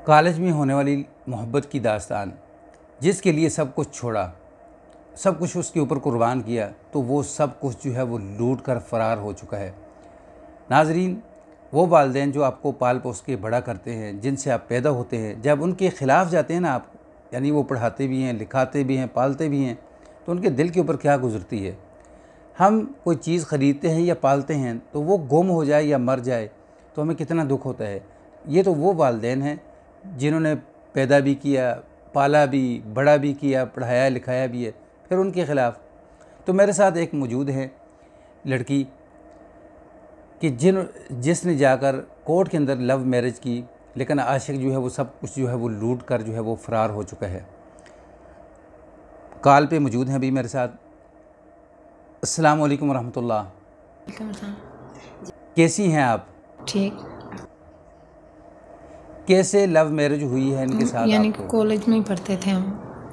College में होने वाली मोहब्बत की दास्तान, जिसके लिए सब कुछ छोड़ा, सब कुछ उसके ऊपर कुर्बान किया, तो वो सब कुछ जो है वो लूट कर फ़रार हो चुका है। नाज़रीन, वो वालिदैन जो आपको पाल पोस के बड़ा करते हैं, जिनसे आप पैदा होते हैं, जब उनके ख़िलाफ़ जाते हैं ना आप, यानी वो पढ़ाते भी हैं, लिखाते भी हैं, पालते भी हैं, तो उनके दिल के ऊपर क्या गुज़रती है। हम कोई चीज़ ख़रीदते हैं या पालते हैं तो वो गुम हो जाए या मर जाए तो हमें कितना दुख होता है। ये तो वो वालिदैन हैं जिन्होंने पैदा भी किया, पाला भी, बड़ा भी किया, पढ़ाया लिखाया भी है, फिर उनके ख़िलाफ़। तो मेरे साथ एक मौजूद है लड़की कि जिसने जाकर कोर्ट के अंदर लव मैरिज की, लेकिन आशिक जो है वो सब कुछ जो है वो लूट कर जो है वो फ़रार हो चुका है। कॉल पे मौजूद हैं अभी मेरे साथ। अस्सलाम वालेकुम रहमतुल्लाह। कैसी हैं आप? ठीक। कैसे लव मैरिज हुई है इनके साथ? यानी आपको कॉलेज में ही पढ़ते थे हम,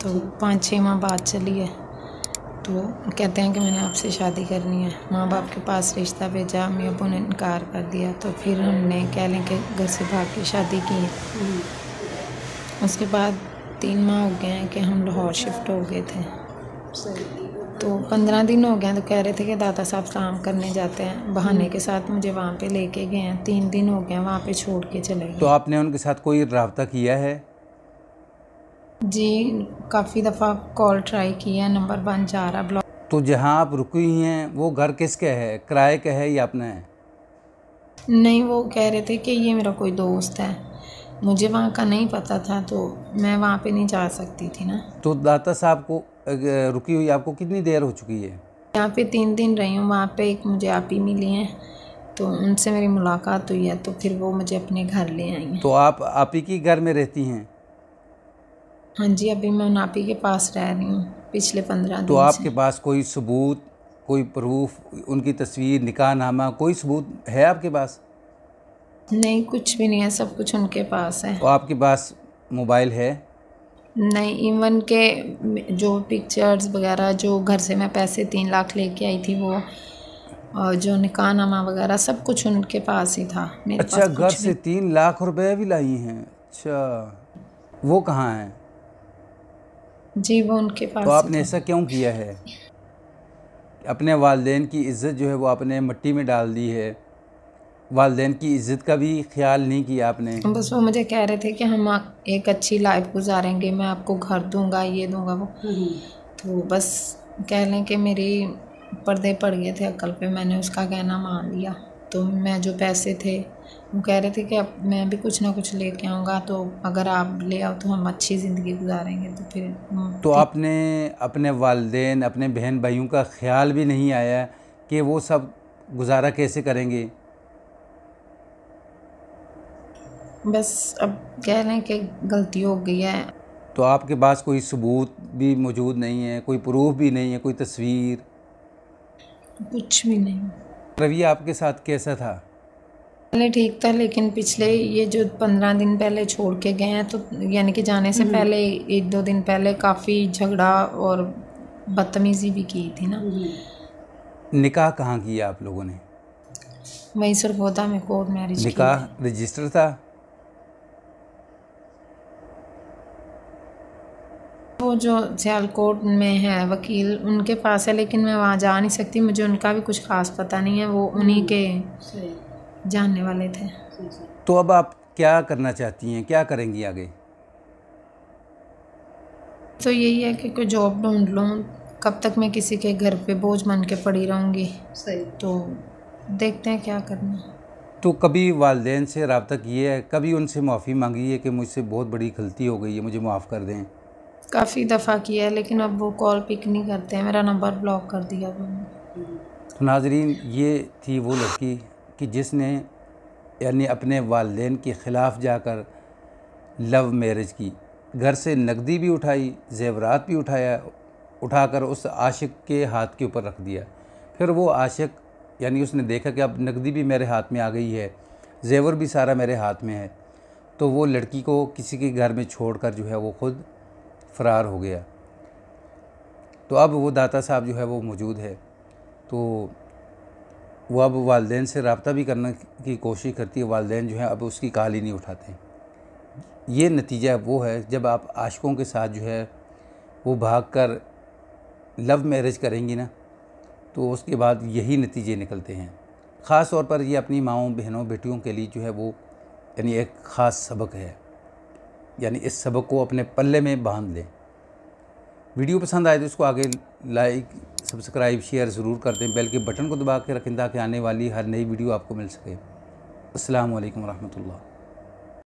तो 5-6 माह बाद चली है, तो कहते हैं कि मैंने आपसे शादी करनी है। माँ बाप के पास रिश्ता भेजा, अम्मी अब्बू ने इनकार कर दिया, तो फिर हमने कह लें कि घर से भाग के शादी की है। उसके बाद 3 माह हो गए हैं कि हम लाहौर शिफ्ट हो गए थे, तो 15 दिन हो गए हैं। तो कह रहे थे कि दादा साहब काम करने जाते हैं, बहाने के साथ मुझे वहाँ पे लेके गए हैं। 3 दिन हो गए हैं वहाँ पे छोड़ के चले गए। तो आपने उनके साथ कोई रब्ता किया है? जी, काफ़ी दफ़ा कॉल ट्राई किया, नंबर बंद जा रहा, ब्लॉक। तो जहाँ आप रुकी हुई हैं वो घर किसका है, किराए का है या अपना है? नहीं, वो कह रहे थे कि ये मेरा कोई दोस्त है, मुझे वहाँ का नहीं पता था, तो मैं वहाँ पे नहीं जा सकती थी ना। तो दाता साहब को रुकी हुई आपको कितनी देर हो चुकी है? यहाँ पे 3 दिन रही हूँ। वहाँ पे एक मुझे आप ही मिली हैं, तो उनसे मेरी मुलाकात हुई है, तो फिर वो मुझे अपने घर ले आई हैं। तो आप ही की घर में रहती हैं? हाँ जी, अभी मैं नापी के पास रह रही हूँ पिछले 15 तो दिन आपके से। पास कोई सबूत, कोई प्रूफ, उनकी तस्वीर, निकाहनामा, कोई सबूत है आपके पास? नहीं, कुछ भी नहीं है, सब कुछ उनके पास है। तो आपके पास मोबाइल है? नहीं, इवन के जो पिक्चर्स वगैरह, जो घर से मैं पैसे 3 लाख लेके आई थी, वो और जो निकाहनामा वगैरह सब कुछ उनके पास ही था। मेरे अच्छा, पास घर कुछ भी। से 3 लाख रुपए भी लाई हैं? अच्छा, वो कहाँ हैं? जी, वो उनके तो पास ही आपने था। ऐसा क्यों किया है? अपने वालिदैन की इज़्ज़त जो है वो आपने मिट्टी में डाल दी है, वालिदैन की इज़्ज़त का भी ख्याल नहीं किया आपने। बस वो मुझे कह रहे थे कि हम एक अच्छी लाइफ गुजारेंगे, मैं आपको घर दूंगा, ये दूंगा, वो। तो बस कह लें कि मेरे पर्दे पड़ गए थे अक्ल पे, मैंने उसका कहना मान लिया। तो मैं जो पैसे थे, वो कह रहे थे कि अब मैं भी कुछ ना कुछ लेके आऊँगा, तो अगर आप ले आओ तो हम अच्छी ज़िंदगी गुजारेंगे। तो फिर तो आपने अपने वालिदैन, अपने बहन भाइयों का ख्याल भी नहीं आया कि वो सब गुजारा कैसे करेंगे? बस अब कह लें कि गलती हो गई है। तो आपके पास कोई सबूत भी मौजूद नहीं है, कोई प्रूफ भी नहीं है, कोई तस्वीर? कुछ भी नहीं। रवैया आपके साथ कैसा था? पहले ठीक था, लेकिन पिछले ये जो 15 दिन पहले छोड़ के गए हैं, तो यानी कि जाने से पहले 1-2 दिन पहले काफ़ी झगड़ा और बदतमीज़ी भी की थी ना। निकाह कहाँ किया आप लोगों ने? वहीं सरगोदा में कोर्ट मैरिज की निकाह थी। रजिस्टर था? वो जो सियालकोट में है वकील, उनके पास है, लेकिन मैं वहाँ जा नहीं सकती, मुझे उनका भी कुछ खास पता नहीं है, वो उन्हीं के जानने वाले थे। तो अब आप क्या करना चाहती हैं, क्या करेंगी आगे? तो यही है कि कोई जॉब ढूंढ लूँ, कब तक मैं किसी के घर पे बोझ बन के पड़ी रहूँगी। तो देखते हैं क्या करना। तो कभी वालिदैन से रब्ता किए है, कभी उनसे माफ़ी मांगी है कि मुझसे बहुत बड़ी गलती हो गई है, मुझे माफ़ कर दें? काफ़ी दफ़ा किया है, लेकिन अब वो कॉल पिक नहीं करते हैं, मेरा नंबर ब्लॉक कर दिया वो। तो नाज़रीन, ये थी वो लड़की कि जिसने यानी अपने वालिदैन के ख़िलाफ़ जाकर लव मैरिज की, घर से नकदी भी उठाई, ज़ेवरात भी उठाकर उस आशिक के हाथ के ऊपर रख दिया। फिर वो आशिक यानी उसने देखा कि अब नकदी भी मेरे हाथ में आ गई है, ज़ेवर भी सारा मेरे हाथ में है, तो वो लड़की को किसी के घर में छोड़कर जो है वो ख़ुद फ़रार हो गया। तो अब वो दाता साहब जो है वो मौजूद है, तो वो अब वालिदैन से रब्ता भी करने की कोशिश करती है। वालिदैन जो है अब उसकी कॉल ही नहीं उठाते। ये नतीजा वो है जब आप आशिकों के साथ जो है वो भागकर लव मैरिज करेंगी ना, तो उसके बाद यही नतीजे निकलते हैं। ख़ास तौर पर ये अपनी माँओं, बहनों, बेटियों के लिए जो है वो यानी एक ख़ास सबक है। यानी इस सबक को अपने पल्ले में बांध लें। वीडियो पसंद आए तो इसको आगे लाइक, सब्सक्राइब, शेयर ज़रूर कर दें। बेल के बटन को दबा के रखें ताकि आने वाली हर नई वीडियो आपको मिल सके। अस्सलाम वालेकुम रहमतुल्लाह।